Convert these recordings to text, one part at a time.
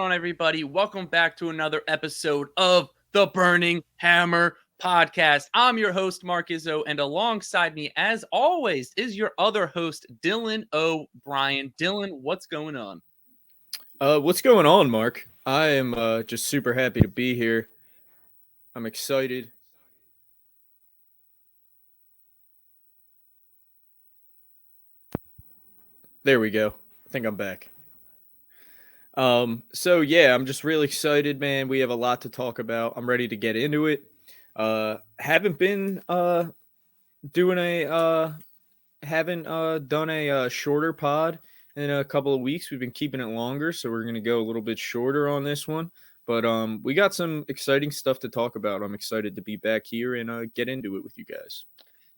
on, everybody? Welcome back to another episode of the Burning Hammer podcast. I'm your host, Mark Izzo, and alongside me, as always, is your other host, Dillon O'Brien. Dillon, what's going on? What's going on, Mark? I am just super happy to be here. I'm excited. There we go. I think I'm back. So yeah, I'm just really excited, man. We have a lot to talk about. I'm ready to get into it. Haven't been doing a haven't done a shorter pod in a couple of weeks. We've been keeping it longer, so we're gonna go a little bit shorter on this one. But we got some exciting stuff to talk about. I'm excited to be back here and get into it with you guys.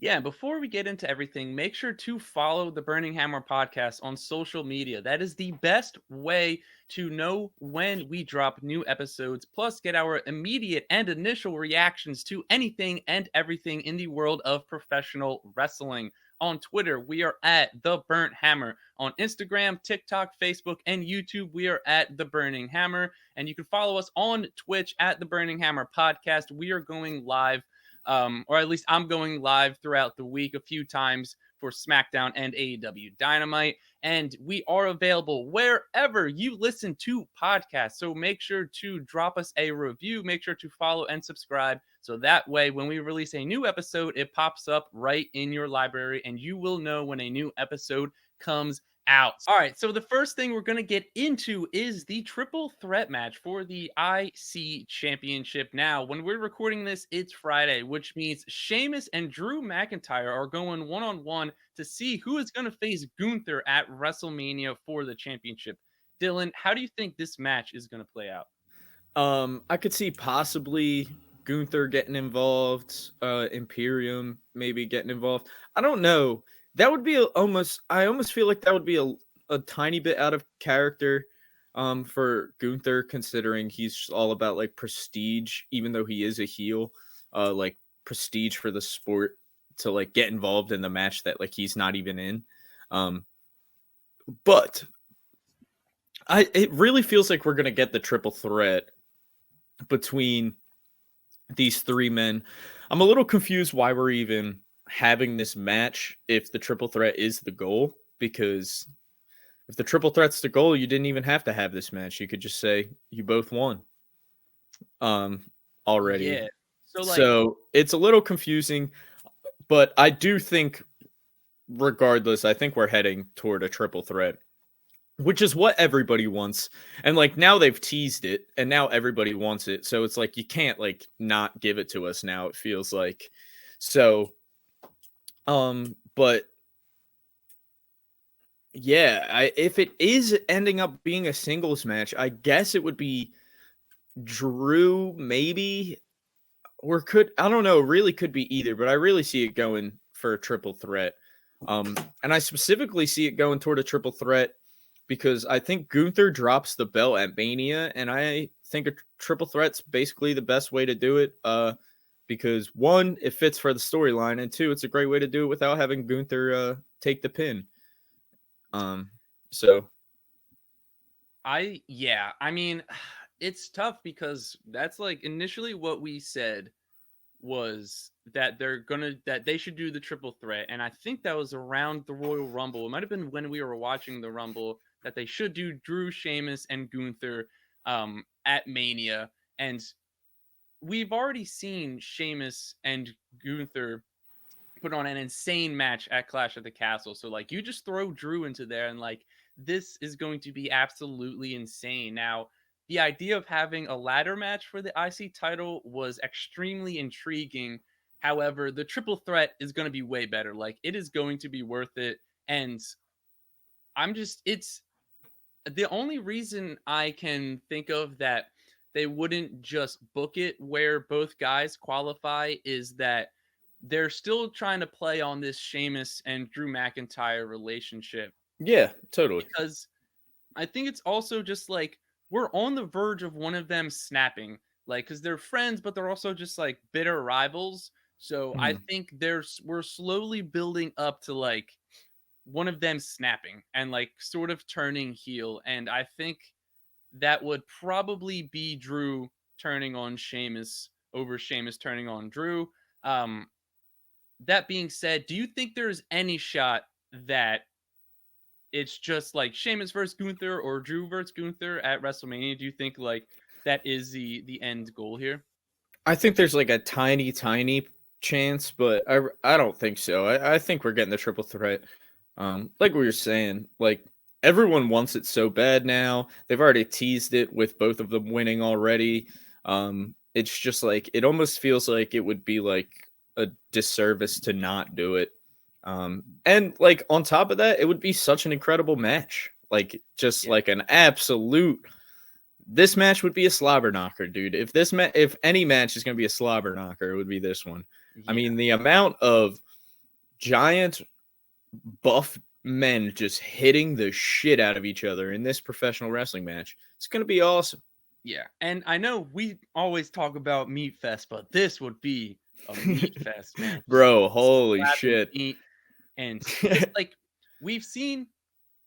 Yeah, before we get into everything, make sure to follow the Burning Hammer podcast on social media. That is the best way to know when we drop new episodes, plus get our immediate and initial reactions to anything and everything in the world of professional wrestling. On Twitter, we are at The Burnt Hammer. On Instagram, TikTok, Facebook, and YouTube, we are at The Burning Hammer. And you can follow us on Twitch at The Burning Hammer Podcast. We are going live, or at least I'm going live throughout the week a few times for SmackDown and AEW Dynamite. And we are available wherever you listen to podcasts. So make sure to drop us a review. Make sure to follow and subscribe. So that way, when we release a new episode, it pops up right in your library and you will know when a new episode comes out. All right, so the first thing we're going to get into is the triple threat match for the IC Championship. Now, when we're recording this, it's Friday, which means Sheamus and Drew McIntyre are going one-on-one to see who is going to face Gunther at WrestleMania for the championship. Dillon, how do you think this match is going to play out? I could see possibly Gunther getting involved, Imperium maybe getting involved. I don't know. That would be I almost feel like that would be a tiny bit out of character for Gunther, considering he's all about like prestige, even though he is a heel, like prestige for the sport to like get involved in the match that like he's not even in. But it really feels like we're gonna get the triple threat between these three men. I'm a little confused why we're even having this match if the triple threat is the goal, because if the triple threat's the goal, you didn't even have to have this match. You could just say you both won already. Yeah. So it's a little confusing, but I do think regardless, I think we're heading toward a triple threat, which is what everybody wants. And like now they've teased it and now everybody wants it. So it's like you can't like not give it to us now, it feels like. So but yeah, if it is ending up being a singles match, I guess it would be Drew maybe, or I don't know, really could be either, but I really see it going for a triple threat. And I specifically see it going toward a triple threat because I think Gunther drops the belt at Mania, and I think a triple threat's basically the best way to do it. Because one, it fits for the storyline, and two, it's a great way to do it without having Gunther take the pin. So I mean, it's tough because that's like initially what we said was that that they should do the triple threat, and I think that was around the Royal Rumble. It might have been when we were watching the Rumble that they should do Drew, Sheamus, and Gunther at Mania, and we've already seen Sheamus and Gunther put on an insane match at Clash of the Castle. So like you just throw Drew into there and like this is going to be absolutely insane. Now, the idea of having a ladder match for the IC title was extremely intriguing. However, the triple threat is going to be way better. Like it is going to be worth it. And it's the only reason I can think of that they wouldn't just book it where both guys qualify is that they're still trying to play on this Sheamus and Drew McIntyre relationship. Yeah, totally. Because I think it's also just like we're on the verge of one of them snapping. Like, because they're friends, but they're also just like bitter rivals. So I think we're slowly building up to like one of them snapping and like sort of turning heel. And I think that would probably be Drew turning on Sheamus over Sheamus turning on Drew. That being said, do you think there's any shot that it's just like Sheamus versus Gunther or Drew versus Gunther at WrestleMania? Do you think like that is the end goal here? I think there's like a tiny chance, but I don't think so. I think we're getting the triple threat. Like we were saying, like everyone wants it so bad now. They've already teased it with both of them winning already. It's just like it almost feels like it would be like a disservice to not do it. And like on top of that, it would be such an incredible match. Like just like an absolute. This match would be a slobber knocker, dude. If any match is going to be a slobber knocker, it would be this one. Yeah. I mean, the amount of giant buff men just hitting the shit out of each other in this professional wrestling match, it's going to be awesome. Yeah. And I know we always talk about Meat Fest, but this would be a Meat Fest, man. Bro, holy shit. Meat. And like we've seen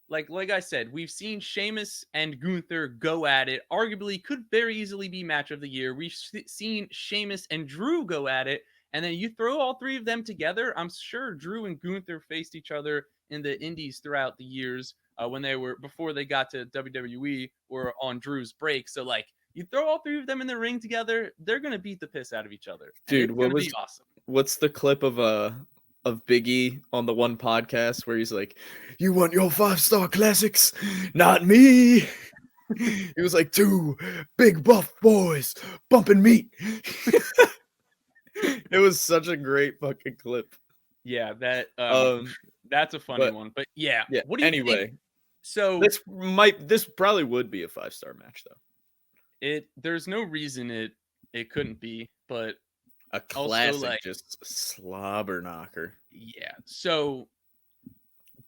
like I said, we've seen Sheamus and Gunther go at it. Arguably, could very easily be match of the year. We've seen Sheamus and Drew go at it, and then you throw all three of them together. I'm sure Drew and Gunther faced each other in the Indies throughout the years when they were before they got to WWE or on Drew's break. So like, you throw all three of them in the ring together, they're gonna beat the piss out of each other. Dude, what was awesome? What's the clip of Big E on the one podcast where he's like, "You want your 5-star classics? Not me." He was like, 2 big buff boys bumping meat. It was such a great fucking clip. Yeah, that's a funny one. But yeah, what do you think? So this probably would be a 5-star match though. There's no reason it couldn't be, but a classic, like, just slobber knocker. Yeah. So,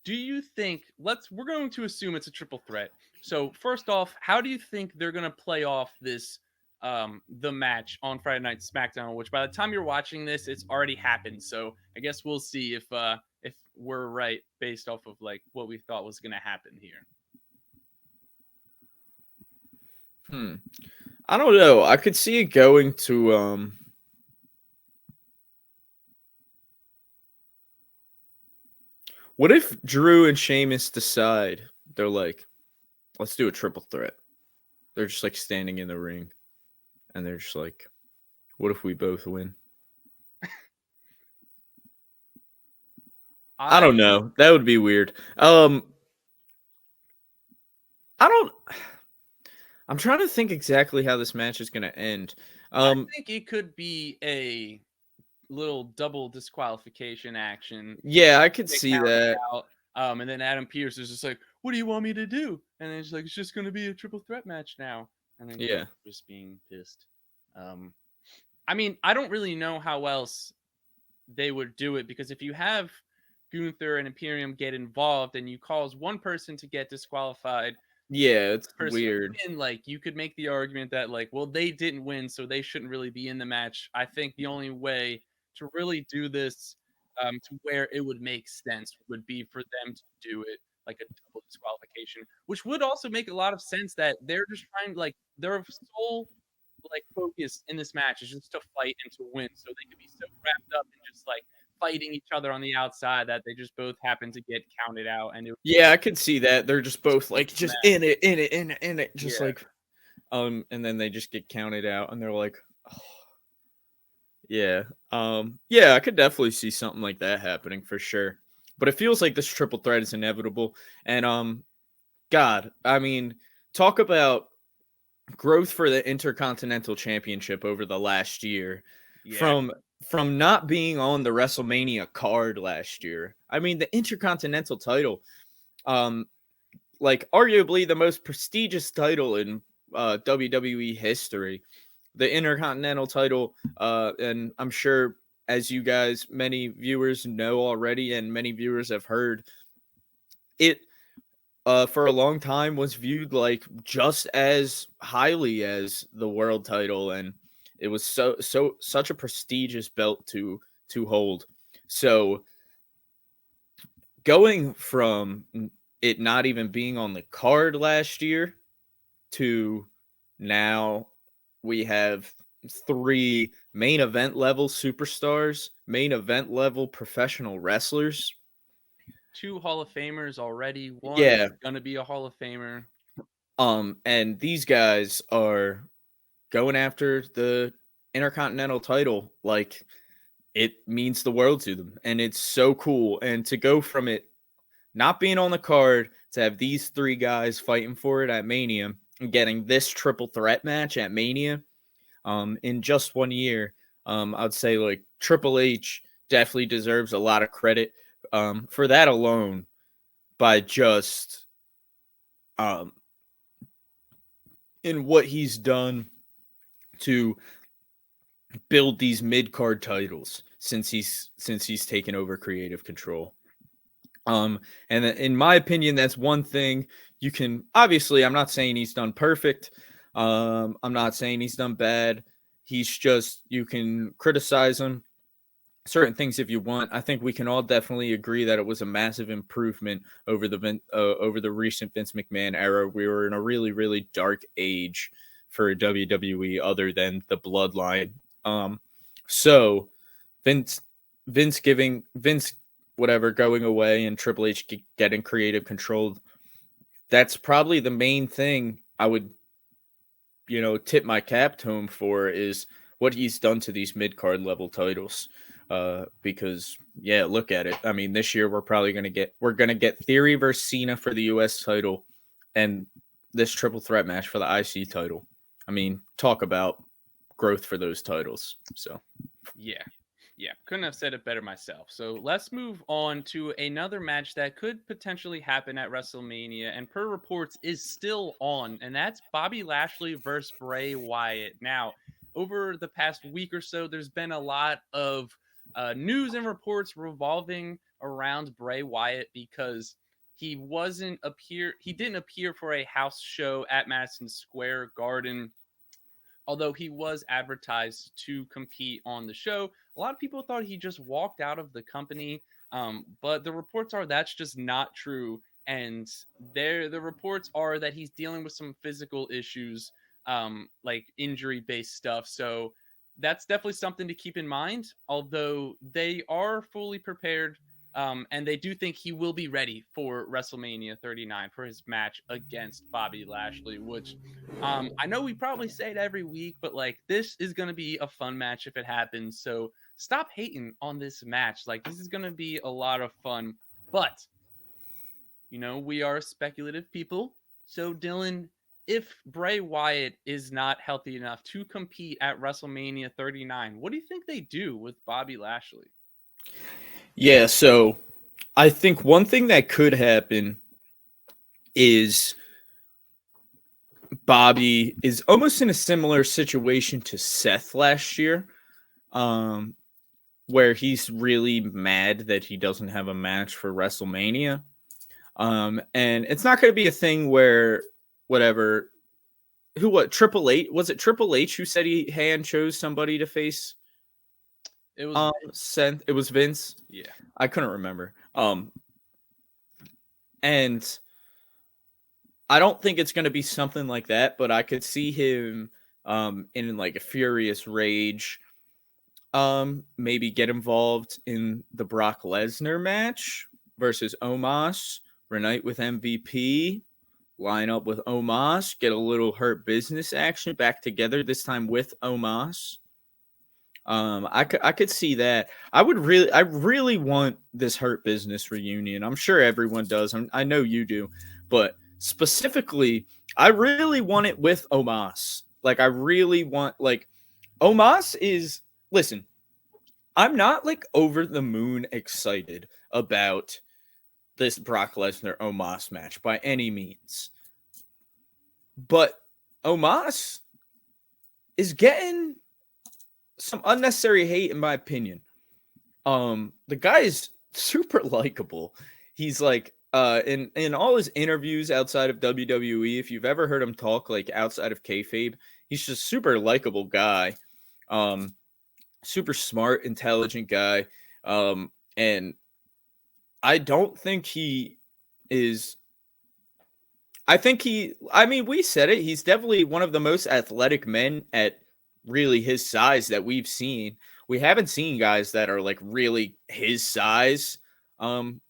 do you think? We're going to assume it's a triple threat. So, first off, how do you think they're going to play off this the match on Friday Night SmackDown? Which by the time you're watching this, it's already happened. So, I guess we'll see if we're right based off of like what we thought was going to happen here. I don't know. I could see it going to what if Drew and Sheamus decide they're like, let's do a triple threat? They're just like standing in the ring and they're just like, what if we both win? I don't know. That would be weird. I'm trying to think exactly how this match is going to end. I think it could be a little double disqualification action. Yeah, I could see that. And then Adam Pearce is just like, "What do you want me to do?" And then it's like, "It's just going to be a triple threat match now." And then just being pissed. I mean, I don't really know how else they would do it, because if you have Gunther and Imperium get involved and you cause one person to get disqualified, it's weird. Win, like, you could make the argument that like, well, they didn't win, so they shouldn't really be in the match. I think the only way to really do this to where it would make sense would be for them to do it like a double disqualification, which would also make a lot of sense that they're just trying, like, their sole like focus in this match is just to fight and to win, so they could be so wrapped up in just like fighting each other on the outside that they just both happen to get counted out. And I could see that they're just both like just in it, just like and then they just get counted out and they're like, oh. I could definitely see something like that happening for sure. But it feels like this triple threat is inevitable. And God, I mean, talk about growth for the Intercontinental Championship over the last year. From not being on the WrestleMania card last year. I mean, the Intercontinental title, like arguably the most prestigious title in WWE history. The Intercontinental title, and I'm sure, as you guys, many viewers know already, and many viewers have heard, it for a long time was viewed like just as highly as the world title, and it was such a prestigious belt to hold. So going from it not even being on the card last year to now we have 3 main event level superstars, main event level professional wrestlers. 2 Hall of Famers already. One Yeah. gonna be a Hall of Famer. And these guys are going after the Intercontinental title like it means the world to them, and it's so cool. And to go from it not being on the card to have these 3 guys fighting for it at Mania and getting this triple threat match at Mania in just 1 year, I'd say like Triple H definitely deserves a lot of credit for that alone by just in what he's done to build these mid-card titles since he's taken over creative control. And in my opinion, that's one thing you can obviously, I'm not saying he's done perfect. I'm not saying he's done bad. He's just, you can criticize him certain things if you want. I think we can all definitely agree that it was a massive improvement over the recent Vince McMahon era. We were in a really, really dark age for WWE other than the bloodline. So Vince whatever going away and Triple H getting creative control. That's probably the main thing I would, tip my cap to him for, is what he's done to these mid-card level titles. Because look at it. I mean, this year we're going to get Theory versus Cena for the US title and this triple threat match for the IC title. I mean, talk about growth for those titles. So Yeah, couldn't have said it better myself. So let's move on to another match that could potentially happen at WrestleMania, and per reports is still on, and that's Bobby Lashley versus Bray Wyatt. Now, over the past week or so, there's been a lot of news and reports revolving around Bray Wyatt because he didn't appear for a house show at Madison Square Garden. Although he was advertised to compete on the show, a lot of people thought he just walked out of the company. But the reports are that's just not true. And the reports are that he's dealing with some physical issues, like injury-based stuff. So that's definitely something to keep in mind. Although they are fully prepared, and they do think he will be ready for WrestleMania 39 for his match against Bobby Lashley, which I know we probably say it every week, but like this is going to be a fun match if it happens. So stop hating on this match. Like this is going to be a lot of fun. But, we are speculative people. So, Dillon, if Bray Wyatt is not healthy enough to compete at WrestleMania 39, what do you think they do with Bobby Lashley? Yeah, so I think one thing that could happen is Bobby is almost in a similar situation to Seth last year, where he's really mad that he doesn't have a match for WrestleMania. And it's not going to be a thing where Triple H, was it Triple H who said he chose somebody to face? It was It was Vince. Yeah. I couldn't remember. And I don't think it's going to be something like that, but I could see him in like a furious rage. Maybe get involved in the Brock Lesnar match versus Omos, reunite with MVP, line up with Omos, get a little Hurt Business action back together, this time with Omos. I could see that. I really want this Hurt Business reunion. I'm sure everyone does. I know you do, but specifically, I really want it with Omos. Like, I really want, like, Omos is, listen, I'm not like over the moon excited about this Brock Lesnar Omos match by any means. But Omos is getting some unnecessary hate, in my opinion. The guy is super likable. He's like, in all his interviews outside of WWE, if you've ever heard him talk like outside of kayfabe, he's just super likable guy. Super smart, intelligent guy. And I don't think he is I think we said it. He's definitely one of the most athletic men at really his size that we've seen. We haven't seen guys that are like really his size. And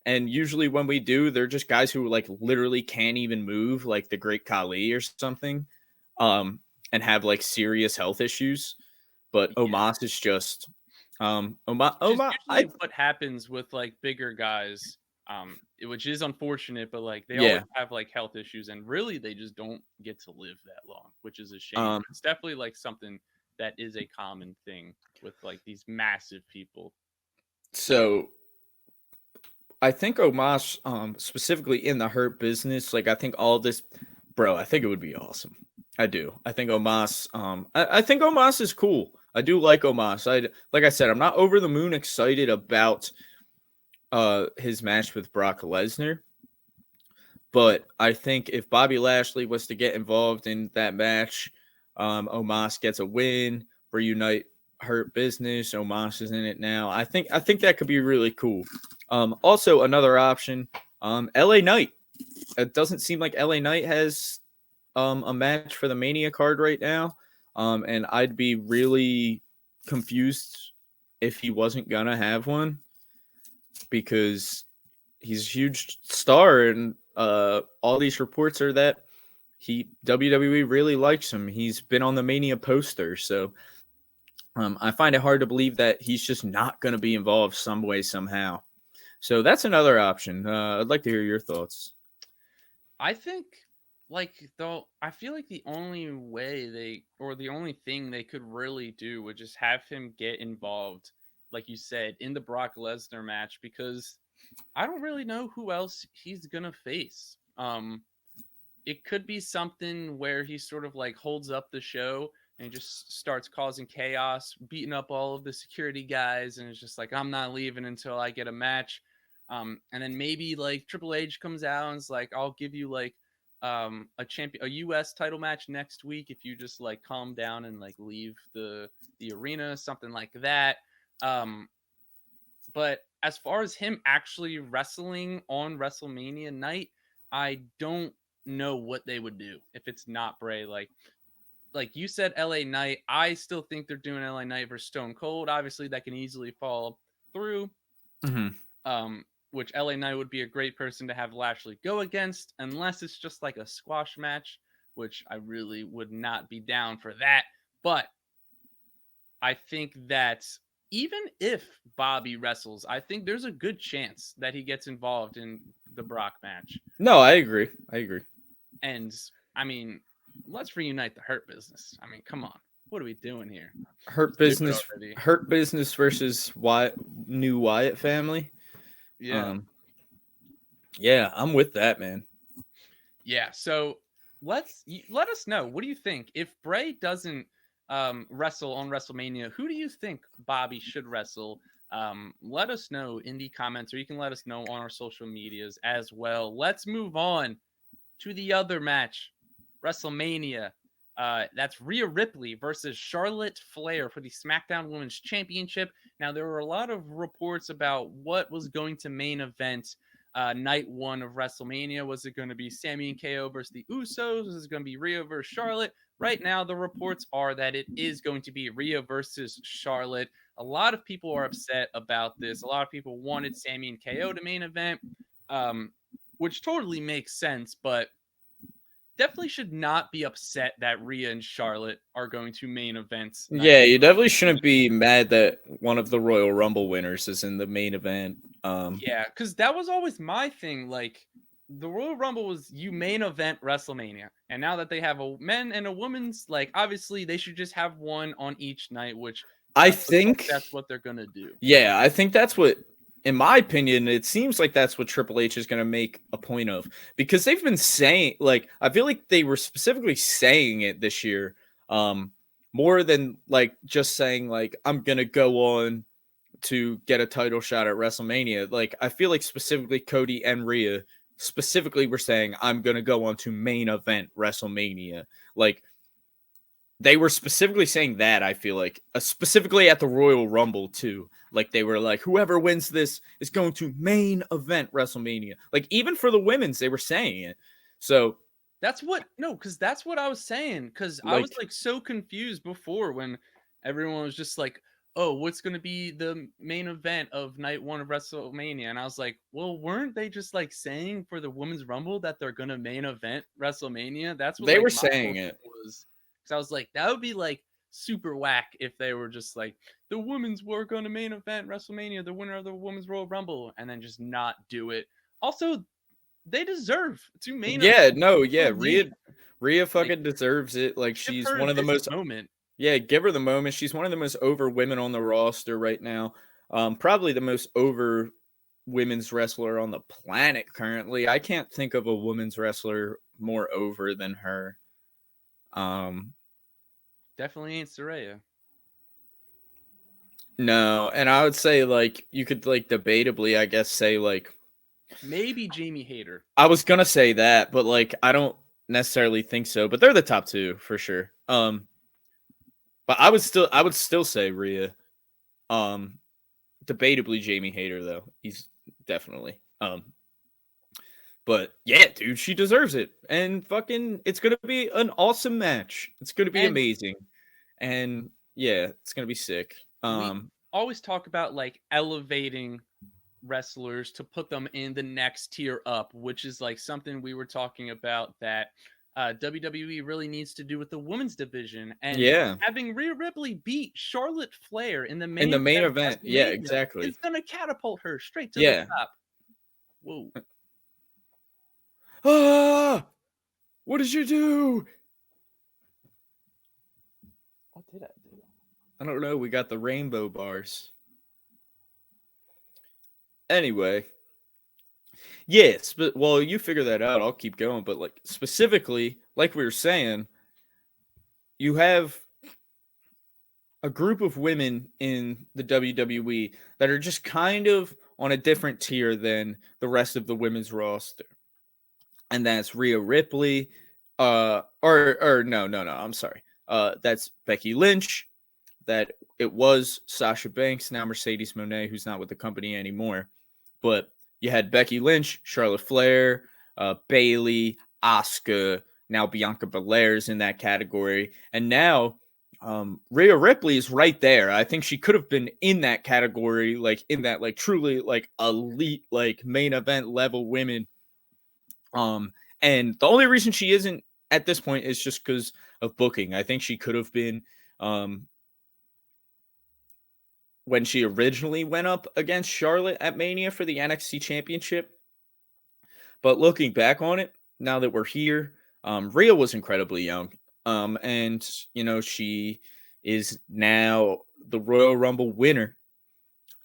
usually when we do, they're just guys who like literally can't even move, like the Great Khali or something, and have like serious health issues. But Yeah. Omos is just, Which is usually what happens with like bigger guys, which is unfortunate, but like they always have like health issues, and really they just don't get to live that long, which is a shame. It's definitely like something that is a common thing with like these massive people. So I think Omos, specifically in the Hurt Business, like I think all this, bro, I think it would be awesome. I do. I think Omos, I think Omos is cool. I do like Omos. Like I said, I'm not over the moon excited about his match with Brock Lesnar, but I think if Bobby Lashley was to get involved in that match, Omos gets a win, reunite Hurt Business. Omos is in it now. I think that could be really cool. Also another option, LA Knight. It doesn't seem like LA Knight has a match for the Mania card right now. And I'd be really confused if he wasn't gonna have one, because he's a huge star, and all these reports are that WWE really likes him. He's been on the Mania poster, so I find it hard to believe that he's just not going to be involved some way, somehow. So that's another option. I'd like to hear your thoughts. I think, like, though, I feel like the only way the only thing they could really do would just have him get involved, like you said, in the Brock Lesnar match, because I don't really know who else he's gonna face. It could be something where he sort of like holds up the show and just starts causing chaos, beating up all of the security guys, and it's just like, I'm not leaving until I get a match. And then maybe like Triple H comes out and it's like, I'll give you like a US title match next week if you just like calm down and like leave the arena, something like that. But as far as him actually wrestling on WrestleMania night, I don't know what they would do if it's not Bray. Like you said, LA Knight. I still think they're doing LA Knight versus Stone Cold. Obviously, that can easily fall through. Which LA Knight would be a great person to have Lashley go against, unless it's just like a squash match, which I really would not be down for that. But I think that even if Bobby wrestles, I think there's a good chance that he gets involved in the Brock match. No, I agree. And I mean, let's reunite the Hurt Business. I mean, come on. What are we doing here? Hurt Business versus New Wyatt family. Yeah. Yeah, I'm with that, man. Yeah, so let us know. What do you think? If Bray doesn't wrestle on WrestleMania, who do you think Bobby should wrestle? Let us know in the comments, or you can let us know on our social medias as well. Let's move on to the other match, WrestleMania. That's Rhea Ripley versus Charlotte Flair for the SmackDown Women's Championship. Now, there were a lot of reports about what was going to main event night one of WrestleMania. Was it going to be Sami and KO versus the Usos? Was it going to be Rhea versus Charlotte? Right now, the reports are that it is going to be Rhea versus Charlotte. A lot of people are upset about this. A lot of people wanted Sami and KO to main event, which totally makes sense, but definitely should not be upset that Rhea and Charlotte are going to main events. Yeah, you definitely shouldn't be mad that one of the Royal Rumble winners is in the main event. Yeah, because that was always my thing. Like, the Royal Rumble was you main event WrestleMania. And now that they have a men and a women's, like, obviously they should just have one on each night, which I think that's what they're going to do. Yeah, I think that's what, in my opinion, it seems like that's what Triple H is going to make a point of, because they've been saying, like, I feel like they were specifically saying it this year, more than like just saying like, I'm going to go on to get a title shot at WrestleMania. Like, I feel like specifically Cody and Rhea specifically were saying, I'm going to go on to main event WrestleMania. Like, they were specifically saying that, I feel like, specifically at the Royal Rumble, too. Like, they were like, whoever wins this is going to main event WrestleMania. Like, even for the women's, they were saying it. So because that's what I was saying. Because I was like like so confused before when everyone was just like, "Oh, what's going to be the main event of night 1 of WrestleMania?" And I was like, "Well, weren't they just like saying for the Women's Rumble that they're going to main event WrestleMania?" That's what they like were my saying bullshit it. was. Because I was like, that would be like super whack if they were just like, the women's were going to main event WrestleMania, the winner of the Women's Royal Rumble, and then just not do it. Also, they deserve to main event Yeah, no, yeah, WrestleMania. Rhea Like, fucking deserves it. Like give she's her one of the this most moment. yeah, give her the moment. She's one of the most over women on the roster right now. Probably the most over women's wrestler on the planet currently. I can't think of a women's wrestler more over than her. Um, Definitely ain't Saraya. no, and I would say like you could like debatably, I guess, say like Maybe Jamie Hayter. I was gonna say that, but like I don't necessarily think so. But they're the top two for sure. But I would still say Rhea. Um, debatably Jamie Hayter though. He's definitely. But yeah, dude, she deserves it. And fucking it's gonna be an awesome match. It's gonna be And amazing. And yeah, it's gonna be sick. we always talk about like elevating wrestlers to put them in the next tier up, which is like something we were talking about that WWE really needs to do with the women's division. And Yeah. having Rhea Ripley beat Charlotte Flair in the In main the main event of event, yeah, WrestleMania exactly. is going to catapult her straight to the Yeah. top. Whoa. Ah! What did you do? What did I do? I don't know. We got the rainbow bars. Anyway, yes, but well, you figure that out. I'll keep going. But like specifically, like we were saying, you have a group of women in the WWE that are just kind of on a different tier than the rest of the women's roster. And that's Rhea Ripley, or no, I'm sorry. That's Becky Lynch. That it was Sasha Banks, now Mercedes Moné, who's not with the company anymore. But you had Becky Lynch, Charlotte Flair, Bayley, Asuka, now Bianca Belair's in that category. And now Rhea Ripley is right there. I think she could have been in that category, like in that like truly like elite, like main event level women. And the only reason she isn't at this point is just because of booking. I think she could have been when she originally went up against Charlotte at Mania for the NXT Championship. But looking back on it, now that we're here, Rhea was incredibly young. And, you know, she is now the Royal Rumble winner.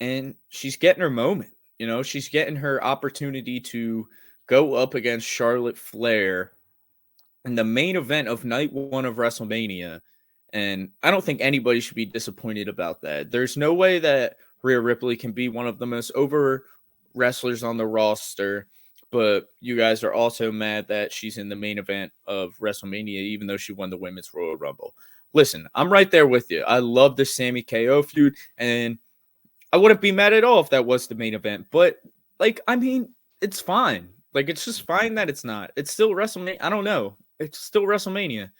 And she's getting her moment. You know, she's getting her opportunity to go up against Charlotte Flair in the main event of night 1 of WrestleMania. And I don't think anybody should be disappointed about that. There's no way that Rhea Ripley can be one of the most over wrestlers on the roster, but you guys are also mad that she's in the main event of WrestleMania, even though she won the Women's Royal Rumble. Listen, I'm right there with you. I love the Sammy KO feud, and I wouldn't be mad at all if that was the main event. But, like, I mean, it's fine. Like, it's just fine that it's not. It's still WrestleMania. I don't know. It's still WrestleMania.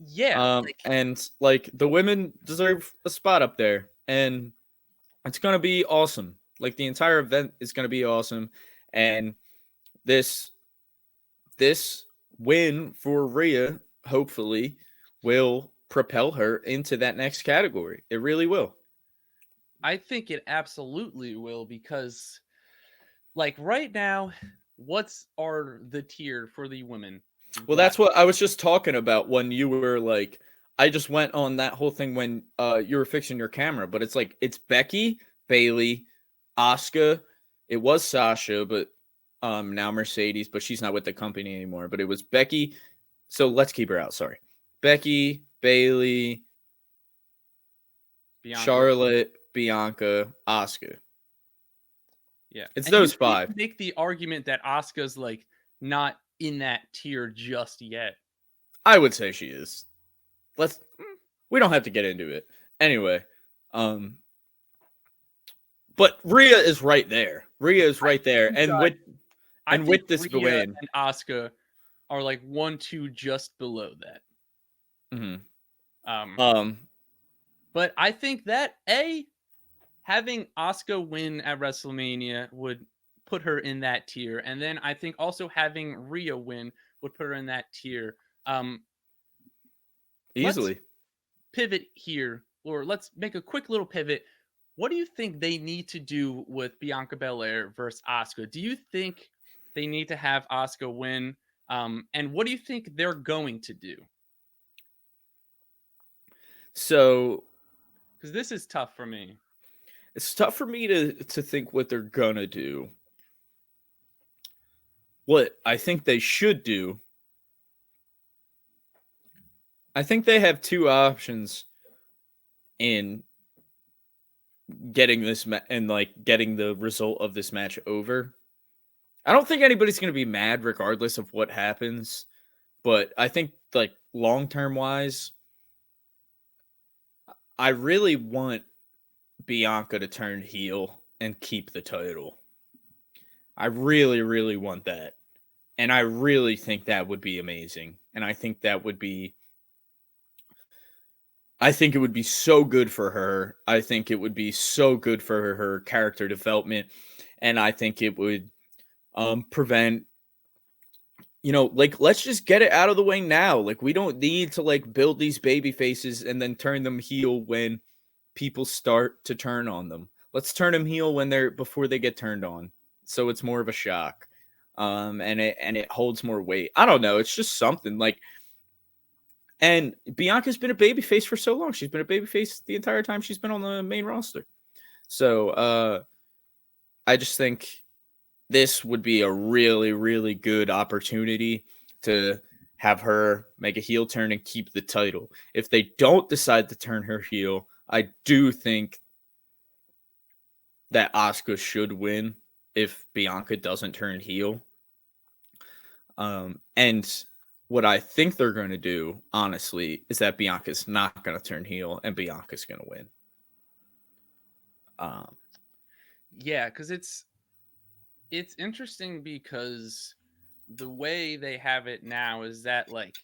Yeah. And like the women deserve a spot up there, and it's gonna be awesome. Like the entire event is gonna be awesome, and this win for Rhea hopefully will propel her into that next category. It really will. I think it absolutely will because, like, right now, what's are the tier for the women? You've Well, got that's what I was just talking about when you were like, I just went on that whole thing when you were fixing your camera, but it's like it's Becky, Bayley, Asuka. It was Sasha, but now Mercedes, but she's not with the company anymore. But it was Becky. So let's keep her out. Sorry, Becky, Bayley, Bianca. Charlotte, Bianca, Asuka. Yeah, It's and those you can't 5. make the argument that Asuka's like not in that tier just yet. I would say she is. We don't have to get into it. Anyway, but Rhea is right there. Rhea is right there. And with I think with this Rhea win, and Asuka are like 1-2 just below that. Mhm. Um, Um, but I think that having Asuka win at WrestleMania would put her in that tier, and then I think also having Rhea win would put her in that tier. Um, let's easily. pivot here, or let's make a quick little pivot. What do you think they need to do with Bianca Belair versus Asuka? Do you think they need to have Asuka win? And what do you think they're going to do? So Because this is tough for me. it's tough for me to think what they're gonna do. What I think they should do, I think they have two options in getting this and like getting the result of this match over. I don't think anybody's gonna be mad regardless of what happens, but I think like long term wise, I really want Bianca to turn heel and keep the title. I really, really want that. And I really think that would be amazing. And I think it would be so good for her. I think it would be so good for her character development. And I think it would prevent, like, let's just get it out of the way now. Like, we don't need to like build these baby faces and then turn them heel when people start to turn on them. Let's turn them heel when they're before they get turned on. So it's more of a shock. And it holds more weight. I don't know. It's just something like, and Bianca's been a babyface for so long. She's been a babyface the entire time she's been on the main roster. So I just think this would be a really, really good opportunity to have her make a heel turn and keep the title. If they don't decide to turn her heel, I do think that Asuka should win if Bianca doesn't turn heel. And what I think they're going to do, honestly, is that Bianca's not going to turn heel and Bianca's going to win. Um, Yeah, because it's interesting because the way they have it now is that like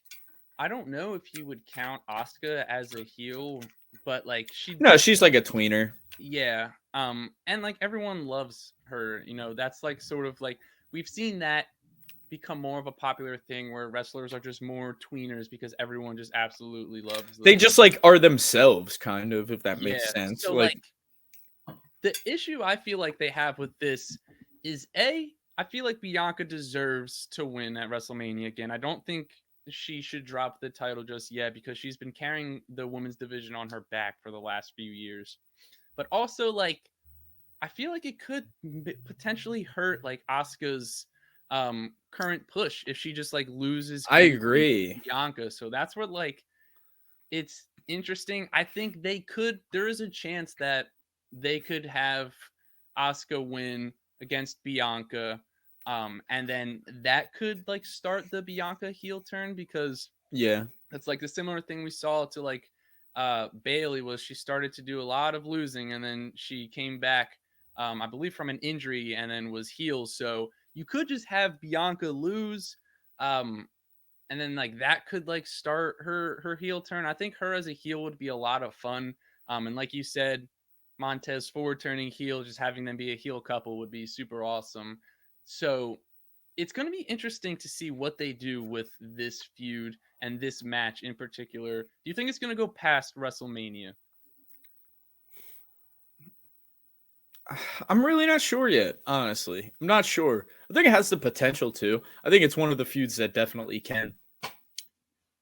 I don't know if you would count Asuka as a heel, but like she no, she's like a tweener. yeah. And like everyone loves her, that's like sort of like we've seen that become more of a popular thing where wrestlers are just more tweeners because everyone just absolutely loves They them. just like are themselves, kind of, if that makes Yeah. sense. So Like, like the issue I feel like they have with this is I feel like Bianca deserves to win at WrestleMania again. I don't think she should drop the title just yet because she's been carrying the women's division on her back for the last few years. But also like I feel like it could potentially hurt like Asuka's current push if she just like loses I handily to agree. Bianca. So that's what like it's interesting. I think there is a chance that they could have Asuka win against Bianca. And then that could like start the Bianca heel turn because Yeah. it's like the similar thing we saw to like Bailey was she started to do a lot of losing and then she came back I believe from an injury and then was healed. So you could just have Bianca lose um and then like that could like start her heel turn. I think her as a heel would be a lot of fun. And like you said, Montez Ford turning heel, just having them be a heel couple would be super awesome. So it's going to be interesting to see what they do with this feud and this match in particular. Do you think it's going to go past WrestleMania? I'm really not sure yet, honestly. I'm not sure. I think it has the potential to. I think it's one of the feuds that definitely can.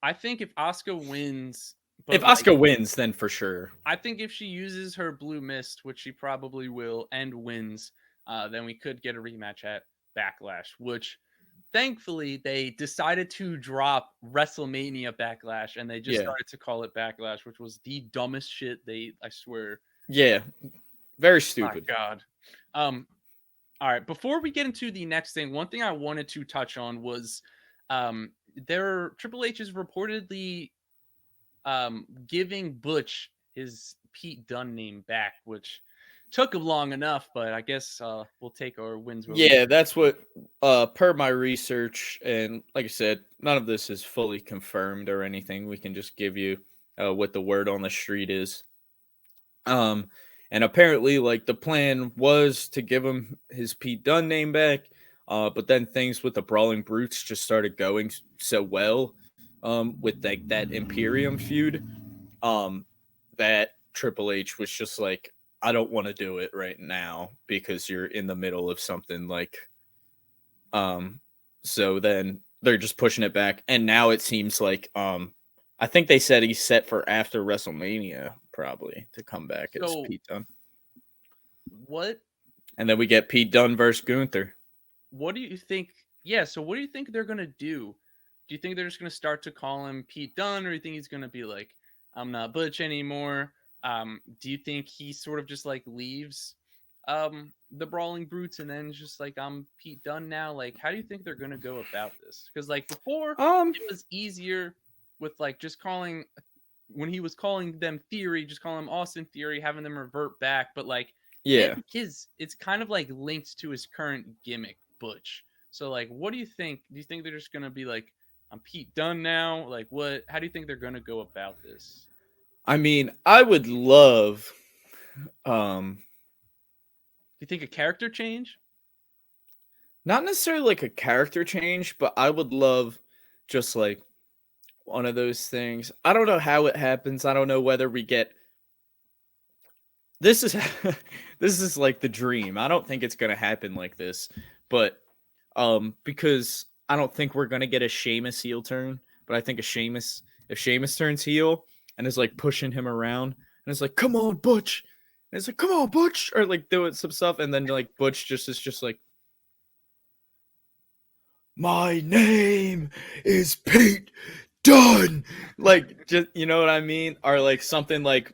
I think if Asuka wins, If but like Asuka wins, then for sure. I think if she uses her blue mist, which she probably will, and wins, then we could get a rematch at Backlash, which thankfully they decided to drop WrestleMania Backlash and they just Yeah. started to call it Backlash, which was the dumbest shit I swear. Yeah. Very My stupid. God. All right, before we get into the next thing, one thing I wanted to touch on was Triple H is reportedly giving Butch his Pete Dunne name back, which took him long enough, but I guess we'll take our wins where we Yeah, can. that's what per my research, and like I said, none of this is fully confirmed or anything. We can just give you what the word on the street is. Um and apparently like the plan was to give him his Pete Dunne name back, but then things with the Brawling Brutes just started going so well with like that Imperium feud, um that Triple H was just like, I don't want to do it right now because you're in the middle of something like um so then they're just pushing it back, and now it seems like I think they said he's set for after WrestleMania probably to come back as So Pete Dunne. what And then we get Pete Dunne versus Gunther. what do you think? Yeah, so what do you think they're gonna do? Do you think they're just gonna start to call him Pete Dunne, or do you think he's gonna be like, I'm not Butch anymore? Do you think he sort of just like leaves the Brawling Brutes and then just like, I'm Pete Dunne now? Like, how do you think they're gonna go about this? Because like before Um it was easier with like just calling, when he was calling them Theory, just calling them Austin Theory, having them revert back. But like yeah. it's kind of like linked to his current gimmick, Butch. So like, what do you think? Do you think they're just gonna be like, I'm Pete Dunne now? Like, what? How do you think they're gonna go about this? I mean, I would love um Do you think a character change? not necessarily like a character change, but I would love just like one of those things. I don't know how it happens. I don't know whether we get this is this is like the dream. I don't think it's going to happen like this, but because I don't think we're going to get a Sheamus heel turn, but I think a Sheamus, if Sheamus turns heel and is like pushing him around and it's like, "Come on, Butch." And it's like, "Come on, Butch," or like doing some stuff, and then like Butch just is just like, "My name is Pete Dunne." Like, just, you know what I mean? Or like something like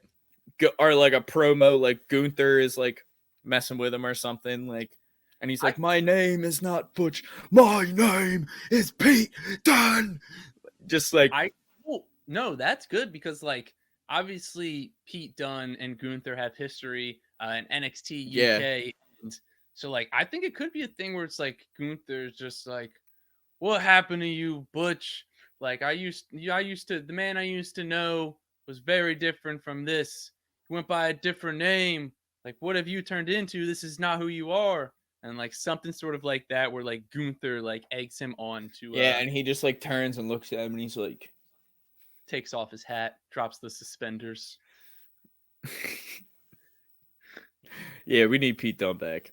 or like a promo like Gunther is like messing with him or something, like, and he's I like, "My name is not Butch, my name is Pete Dunne." Just like, I well, no, that's good because like obviously Pete Dunne and Gunther have history in NXT yeah, UK, and so like I think it could be a thing where it's like Gunther's just like, what happened to you, Butch? Like I used to, the man I used to know was very different from this. He went by a different name. Like, what have you turned into? This is not who you are. And like something sort of like that, where like Gunther like eggs him on to yeah, and he just like turns and looks at him and he's like, takes off his hat, drops the suspenders. "Yeah, we need Pete Dunne back."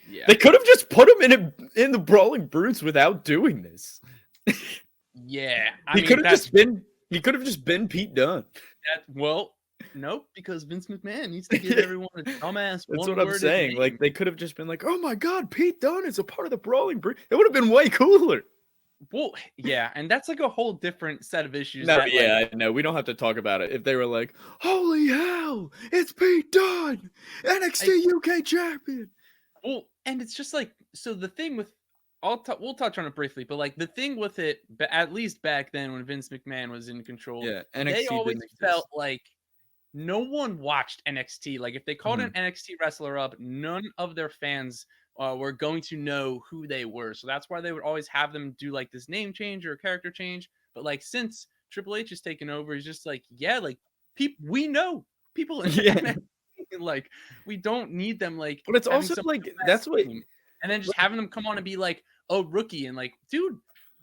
Yeah, They could have just put him in the Brawling Brutes without doing this. yeah. I He could mean have just been. He could have just been Pete Dunne. that. Well, nope, because Vince McMahon needs to give Yeah, everyone a dumbass that's what I'm one-worded saying. name. Like, they could have just been like, "Oh my God, Pete Dunne is a part of the Brawling Brutes." It would have been way cooler. Well, yeah, and that's like a whole different set of issues No, that like, yeah, I know. We don't have to talk about it. If they were like, "Holy hell, it's Pete Dunne, I NXT UK champion." well, and it's just like, so the thing with, we'll touch on it briefly, but like the thing with it, but at least back then when Vince McMahon was in control, Yeah, they NXT always didn't felt exist. like no one watched NXT. Like if they called an Mhm. NXT wrestler up, none of their fans were going to know who they were. So that's why they would always have them do like this name change or a character change. But like since Triple H has taken over, he's just like, yeah, like people we know people in Yeah, NXT. Like we don't need them like but it's having also some like last that's what. name and then just Like, having them come on and be like a rookie and like, dude,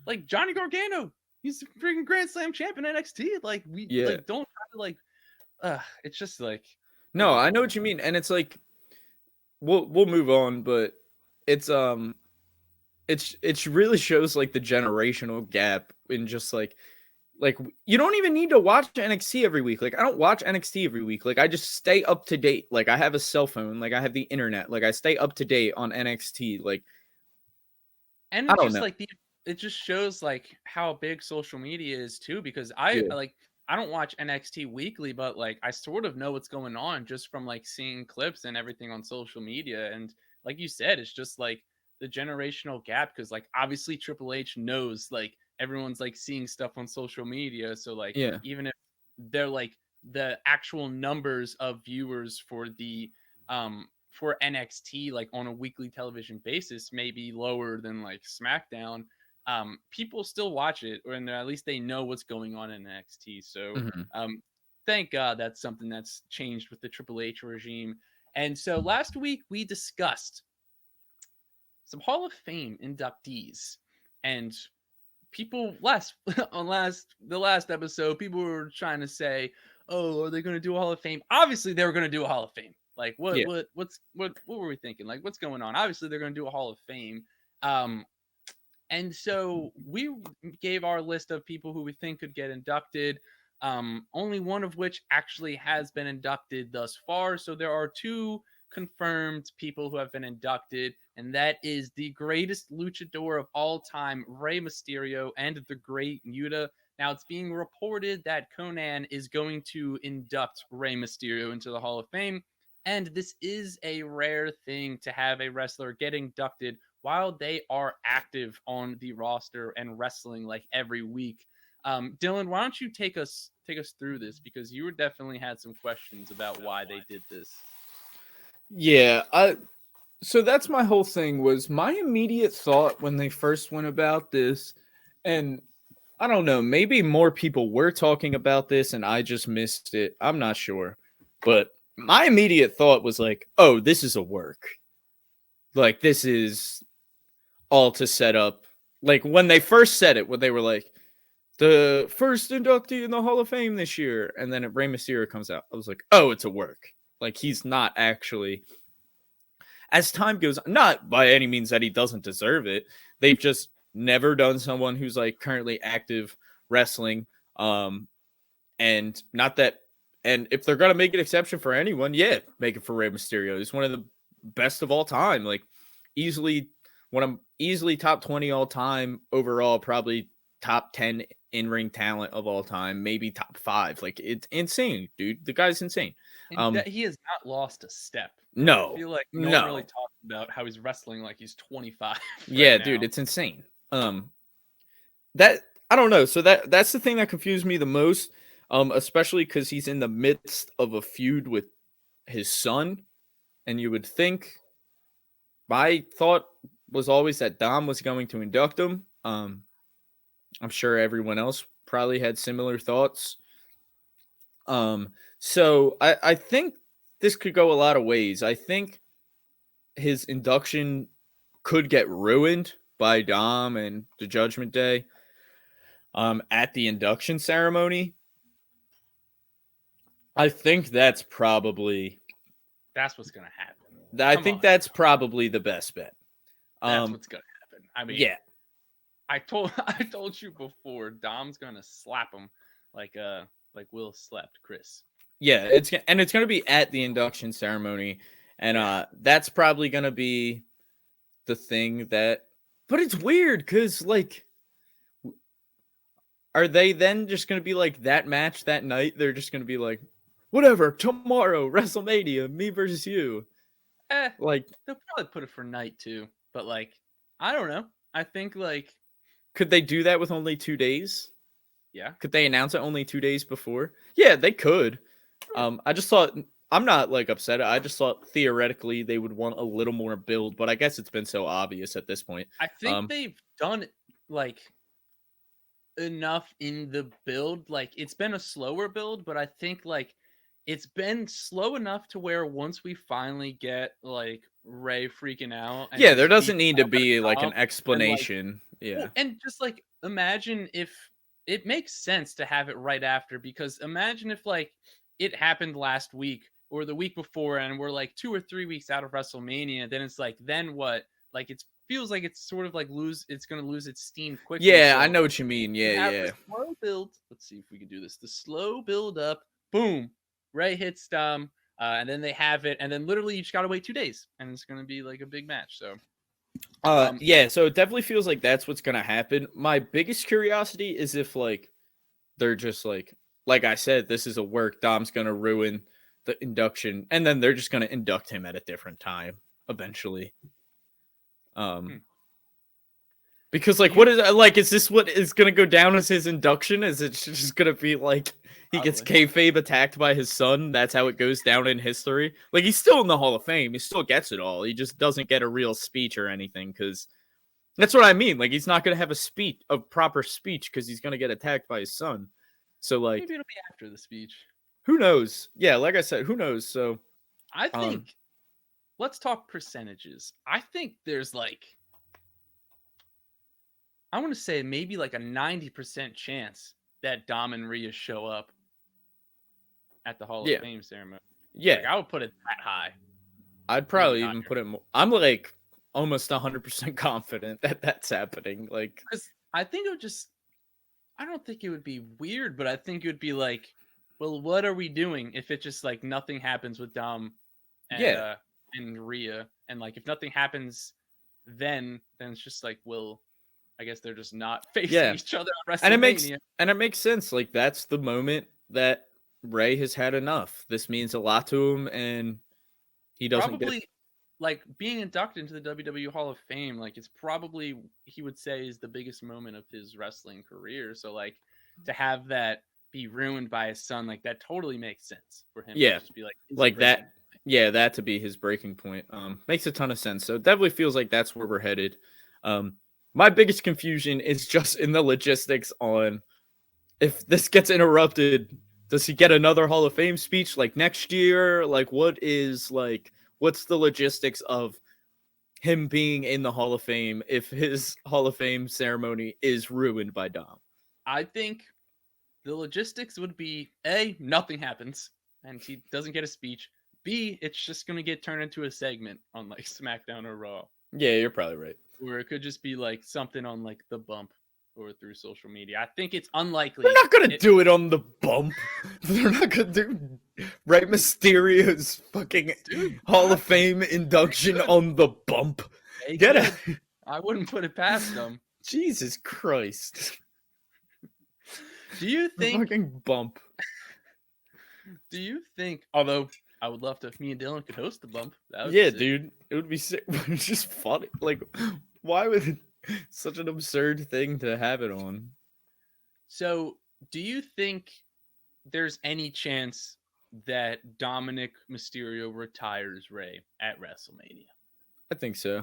like Johnny Gargano, he's the freaking Grand Slam champion NXT. Like we yeah, like don't try to like it's just like, no, I know what you mean, and it's like we'll move on, but it's it's really shows like the generational gap in just like you don't even need to watch NXT every week. Like I don't watch NXT every week. Like I just stay up to date. Like I have a cell phone. Like I have the internet. Like I stay up to date on NXT. Like and I it's don't just know. like the it just shows like how big social media is too, because Yeah. I don't watch NXT weekly, but like I sort of know what's going on just from like seeing clips and everything on social media. And like you said, it's just like the generational gap, because like obviously Triple H knows like everyone's like seeing stuff on social media. So like Yeah. even if they're like the actual numbers of viewers for the for NXT, like on a weekly television basis, maybe lower than like SmackDown, people still watch it, or at least they know what's going on in NXT. So thank God that's something that's changed with the Triple H regime. And so last week we discussed some Hall of Fame inductees, and people the last episode, people were trying to say, "Oh, are they going to do a Hall of Fame?" Obviously, they were going to do a Hall of Fame. Like, what were we thinking? Like, what's going on? Obviously, they're going to do a Hall of Fame. And so we gave our list of people who we think could get inducted. Only one of which actually has been inducted thus far. So there are two confirmed people who have been inducted, and that is the greatest luchador of all time, Rey Mysterio, and the Great Muta. Now, it's being reported that Conan is going to induct Rey Mysterio into the Hall of Fame, and this is a rare thing to have a wrestler get inducted while they are active on the roster and wrestling like every week. Dillon, why don't you take us through this, because you definitely had some questions about why they did this. Yeah, so that's my whole thing. Was my immediate thought when they first went about this, and I don't know, maybe more people were talking about this and I just missed it. I'm not sure. But my immediate thought was like, oh, this is a work. Like, this is all to set up. Like, when they first said it, when they were like, the first inductee in the Hall of Fame this year, and then Rey Mysterio comes out, I was like, oh, it's a work. Like, he's not actually, as time goes on, not by any means that he doesn't deserve it. They've just never done someone who's like currently active wrestling. And not that, and if they're going to make an exception for anyone, yeah, make it for Rey Mysterio. He's one of the best of all time. Like, easily top 20 all time overall, probably top 10 in-ring talent of all time, maybe top 5. Like, it's insane, dude. The guy's insane. And he has not lost a step. No. I feel like no one really talks about how he's wrestling like he's 25. Yeah, dude, it's insane. That, I don't know. So that's the thing that confused me the most, especially because he's in the midst of a feud with his son, and you would think, my thought was always that Dom was going to induct him. I'm sure everyone else probably had similar thoughts. So I think this could go a lot of ways. I think his induction could get ruined by Dom and the Judgment Day at the induction ceremony. I think that's what's going to happen. I think that's probably the best bet. That's what's going to happen. I mean, yeah. I told you before, Dom's going to slap him like Will slapped Chris. Yeah, it's going to be at the induction ceremony, and that's probably going to be the thing that. But it's weird because, like, are they then just going to be like that match that night? They're just going to be like, whatever, tomorrow, WrestleMania, me versus you. Like, they'll probably put it for night too, but like, I don't know. I think like, could they do that with only 2 days? Yeah. Could they announce it only 2 days before? Yeah, they could. I just thought, I'm not like upset. I just thought theoretically they would want a little more build, but I guess it's been so obvious at this point. I think they've done like enough in the build. Like, it's been a slower build, but I think like it's been slow enough to where once we finally get like Rey freaking out. Yeah, there doesn't need to be like an explanation. And just like, imagine if it makes sense to have it right after, because imagine if like it happened last week or the week before and we're like 2 or 3 weeks out of WrestleMania, then it's like, then what? Like, it feels like it's sort of like it's going to lose its steam quickly. Yeah, so I know what you mean. Yeah. The slow build. Let's see if we can do this. The slow build up. Boom. Rey hits Dom. And then they have it. And then literally you just got to wait 2 days. And it's going to be like a big match. So. Yeah, so it definitely feels like that's what's going to happen. My biggest curiosity is if like they're just like I said, this is a work. Dom's going to ruin the induction, and then they're just going to induct him at a different time eventually. Because like, what is like? Is this what is gonna go down as his induction? Is it just gonna be like he gets kayfabe attacked by his son? That's how it goes down in history. Like he's still in the Hall of Fame. He still gets it all. He just doesn't get a real speech or anything. Because that's what I mean. Like he's not gonna have a proper speech, because he's gonna get attacked by his son. So like, maybe it'll be after the speech. Who knows? Yeah, like I said, who knows? So I think let's talk percentages. I think there's like, I want to say maybe like a 90% chance that Dom and Rhea show up at the Hall of Fame ceremony. Yeah. Like, I would put it that high. I'd probably even put it more. I'm like almost 100% confident that that's happening. Like, because I think it would just, I don't think it would be weird, but I think it would be like, well, what are we doing if it just like nothing happens with Dom and Rhea, and like if nothing happens, then it's just like, well, I guess they're just not facing each other on WrestleMania. And it makes sense. Like that's the moment that Ray has had enough. This means a lot to him, and he doesn't like being inducted into the WWE Hall of Fame. Like it's probably, he would say, is the biggest moment of his wrestling career. So like to have that be ruined by his son, like that totally makes sense for him. Yeah, to just be like that. Yeah, that to be his breaking point. Makes a ton of sense. So it definitely feels like that's where we're headed. My biggest confusion is just in the logistics on if this gets interrupted, does he get another Hall of Fame speech like next year? Like what's the logistics of him being in the Hall of Fame if his Hall of Fame ceremony is ruined by Dom? I think the logistics would be A, nothing happens and he doesn't get a speech. B, it's just going to get turned into a segment on like SmackDown or Raw. Yeah, you're probably right. Or it could just be like something on like the bump or through social media. I think it's unlikely. They're not going to do it on the bump. They're not going to do Rey Mysterio's fucking Hall of Fame induction on the bump. Get it? I wouldn't put it past them. Jesus Christ. Do you think fucking bump? Do you think, although I would love to, if me and Dillon could host the bump. Yeah, dude. It would be sick. It's just funny. Like, why would it such an absurd thing to have it on? So, do you think there's any chance that Dominic Mysterio retires Rey at WrestleMania? I think so.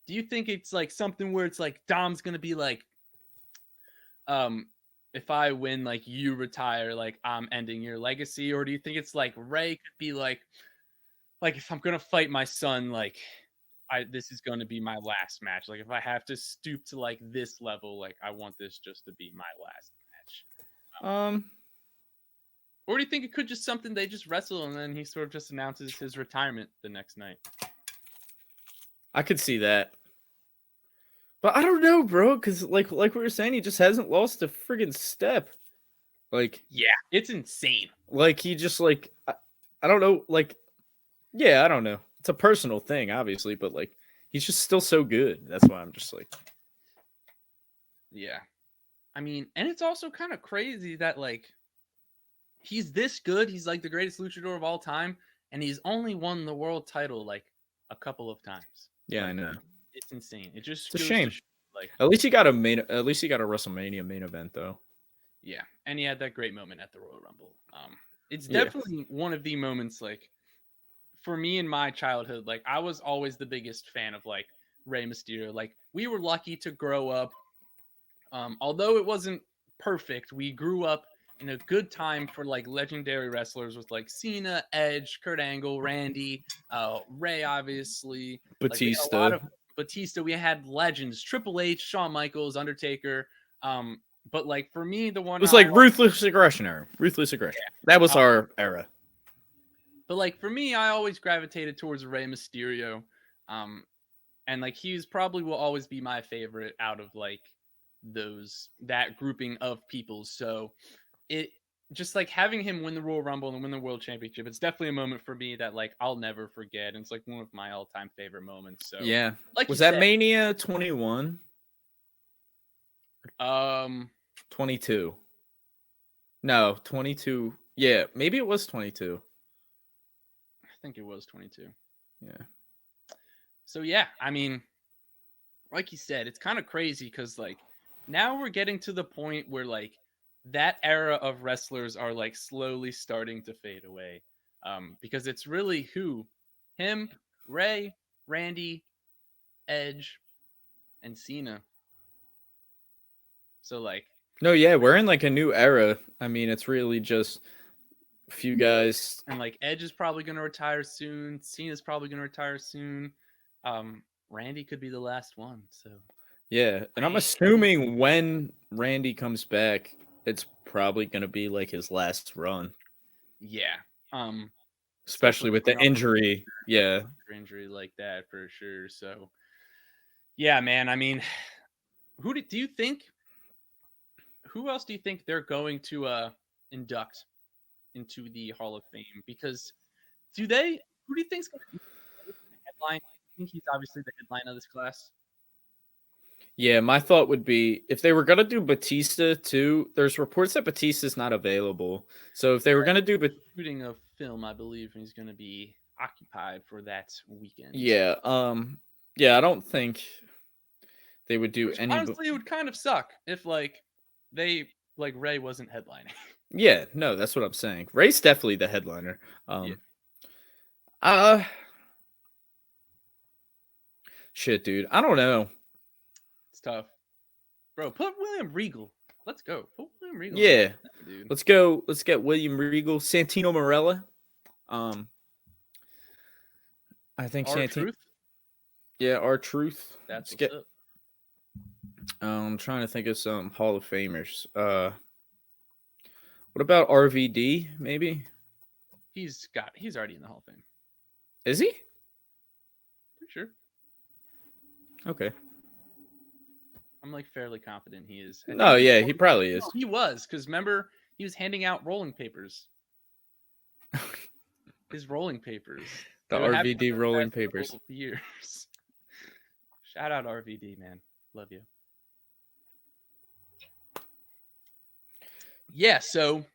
Do you think it's like something where it's like Dom's gonna be like, if I win, like you retire, like I'm ending your legacy? Or do you think it's like Rey could be like if I'm gonna fight my son, like this is gonna be my last match. Like if I have to stoop to like this level, like I want this just to be my last match. Or do you think it could just something they just wrestle and then he sort of just announces his retirement the next night? I could see that. But I don't know, bro, because like we were saying, he just hasn't lost a friggin' step. Like, yeah, it's insane. Like he just like I don't know, like yeah, I don't know. It's a personal thing, obviously, but like he's just still so good. That's why I'm just like, yeah. I mean, and it's also kind of crazy that like he's this good. He's like the greatest luchador of all time, and he's only won the world title like a couple of times. Yeah, I know. It's insane. It just it's a shame. Like at least he got a WrestleMania main event though. Yeah, and he had that great moment at the Royal Rumble. It's definitely one of the moments like for me in my childhood. Like I was always the biggest fan of like Rey Mysterio. Like we were lucky to grow up. Although it wasn't perfect, we grew up in a good time for like legendary wrestlers with like Cena, Edge, Kurt Angle, Randy, Rey, obviously, Batista. Like, Batista. We had legends: Triple H, Shawn Michaels, Undertaker. But like for me, the one it was like Ruthless Aggression era. Ruthless Aggression. Yeah. That was our era. But like for me, I always gravitated towards Rey Mysterio. And like he's probably will always be my favorite out of like that grouping of people. So it just like having him win the Royal Rumble and win the World Championship, it's definitely a moment for me that like I'll never forget. And it's like one of my all-time favorite moments. So yeah, like was that Mania 21? 22. No, 22. Yeah, maybe it was 22. I think it was 22. Yeah. So yeah, I mean, like you said, it's kind of crazy because like now we're getting to the point where like that era of wrestlers are like slowly starting to fade away. Because it's really him, Ray, Randy, Edge, and Cena. So like, No, yeah, we're in like a new era. I mean, it's really just a few guys. and like Edge is probably going to retire soon. Cena's probably going to retire soon. Randy could be the last one. So Yeah, and I'm assuming when Randy comes back, it's probably going to be like his last run, yeah, especially with the injury. Yeah. Injury like that for sure. So yeah, man. I mean, do you think? Who else do you think they're going to induct into the Hall of Fame? Because who do you think's going to be the headline? I think he's obviously the headline of this class. Yeah, my thought would be if they were gonna do Batista too. There's reports that Batista's not available, so if they were gonna do shooting a film, I believe he's going to be occupied for that weekend. Yeah, yeah, I don't think they would do any. Honestly, it would kind of suck if like Ray wasn't headlining. Yeah, no, that's what I'm saying. Ray's definitely the headliner. Yeah. Shit, dude, I don't know. It's tough, bro. Put William Regal. Let's go. Put William Regal. Yeah, dude. Let's go. Let's get William Regal, Santino Marella. I think Santino. Yeah, R-Truth. That's what's up. I'm trying to think of some Hall of Famers. What about RVD? Maybe he's already in the Hall of Fame. Is he? Pretty sure. Okay. I'm like fairly confident he is. No, yeah, he probably is. He was, because remember he was handing out rolling papers. His rolling papers. The RVD rolling papers. Years. Shout out RVD, man. Love you. Yeah, so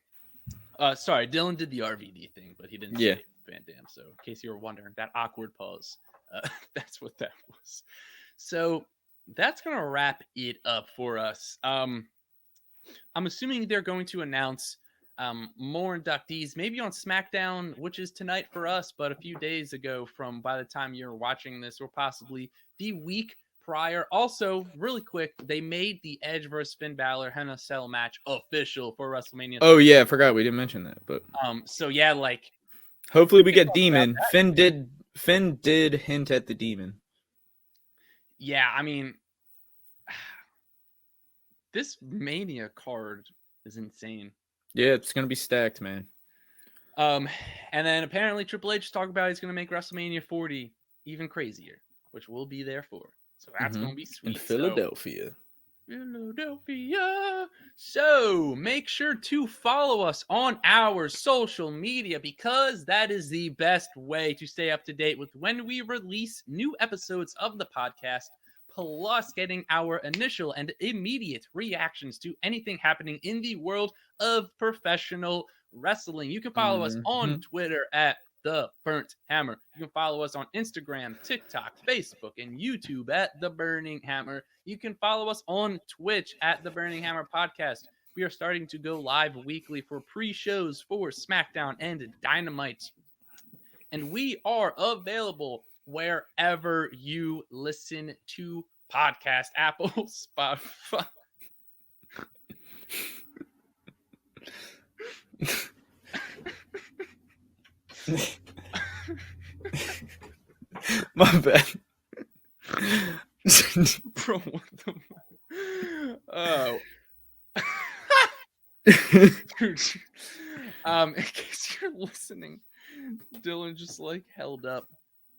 sorry, Dillon did the RVD thing, but he didn't say Van Dam. So in case you were wondering, that awkward pause, that's what that was. So that's gonna wrap it up for us. I'm assuming they're going to announce more inductees, maybe on SmackDown, which is tonight for us, but a few days ago from by the time you're watching this, or possibly the week prior. Also, really quick, they made the Edge versus Finn Balor Hell in a Cell match official for WrestleMania. Oh yeah, I forgot we didn't mention that, but so yeah, like hopefully we get Demon. Finn did hint at the Demon. Yeah, I mean, this Mania card is insane. Yeah, it's gonna be stacked, man. And then apparently Triple H talked about he's gonna make WrestleMania 40 even crazier, which we'll be there for. So that's gonna be sweet. In Philadelphia. So make sure to follow us on our social media, because that is the best way to stay up to date with when we release new episodes of the podcast, plus getting our initial and immediate reactions to anything happening in the world of professional wrestling. You can follow us on Twitter at The Burnt Hammer. You can follow us on Instagram, TikTok, Facebook, and YouTube at The Burning Hammer. You can follow us on Twitch at The Burning Hammer Podcast. We are starting to go live weekly for pre-shows for SmackDown and Dynamite. And we are available wherever you listen to podcast, Apple, Spotify. My bad. Bro, what the oh. Dude, in case you're listening, Dillon just like held up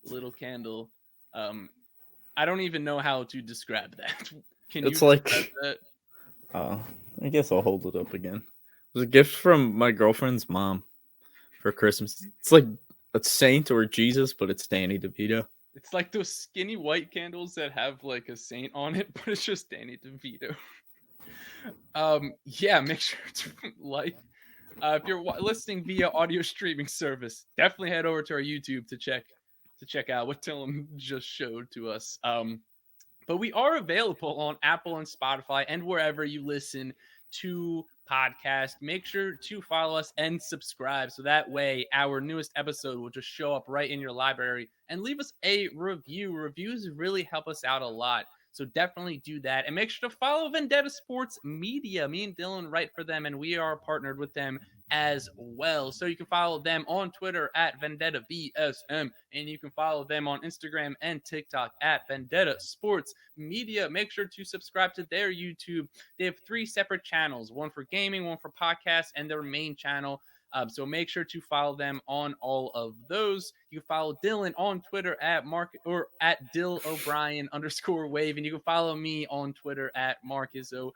a little candle. I don't even know how to describe that. Can it's you like that? I guess I'll hold it up again. It was a gift from my girlfriend's mom for Christmas. It's like a saint or Jesus, but it's Danny DeVito. It's like those skinny white candles that have like a saint on it, but it's just Danny DeVito. Yeah, make sure to like. If you're listening via audio streaming service, definitely head over to our YouTube to check out what Dillon just showed to us. But But we are available on Apple and Spotify and wherever you listen to podcasts. Make sure to follow us and subscribe so that way our newest episode will just show up right in your library. And leave us a review. Reviews really help us out a lot. So definitely do that. And make sure to follow Vendetta Sports Media. Me and Dillon write for them, and we are partnered with them as well. So you can follow them on Twitter at Vendetta VSM, and you can follow them on Instagram and TikTok at Vendetta Sports Media. Make sure to subscribe to their YouTube. They have 3 separate channels, one for gaming, one for podcasts, and their main channel. So make sure to follow them on all of those. You can follow Dillon on Twitter at Dill O'Brien _wave, and you can follow me on Twitter at _wave.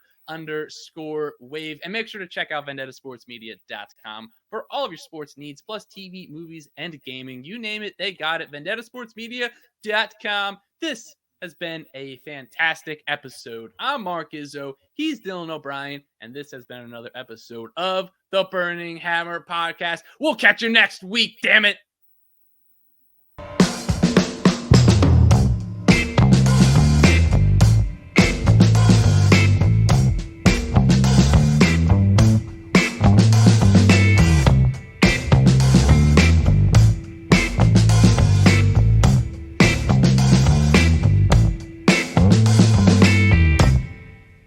And make sure to check out VendettaSportsMedia.com for all of your sports needs, plus TV, movies, and gaming. You name it, they got it. VendettaSportsMedia.com. This has been a fantastic episode. I'm Mark Izzo. He's Dillon O'Brien, and this has been another episode of the Burning Hammer Podcast. We'll catch you next week, damn it.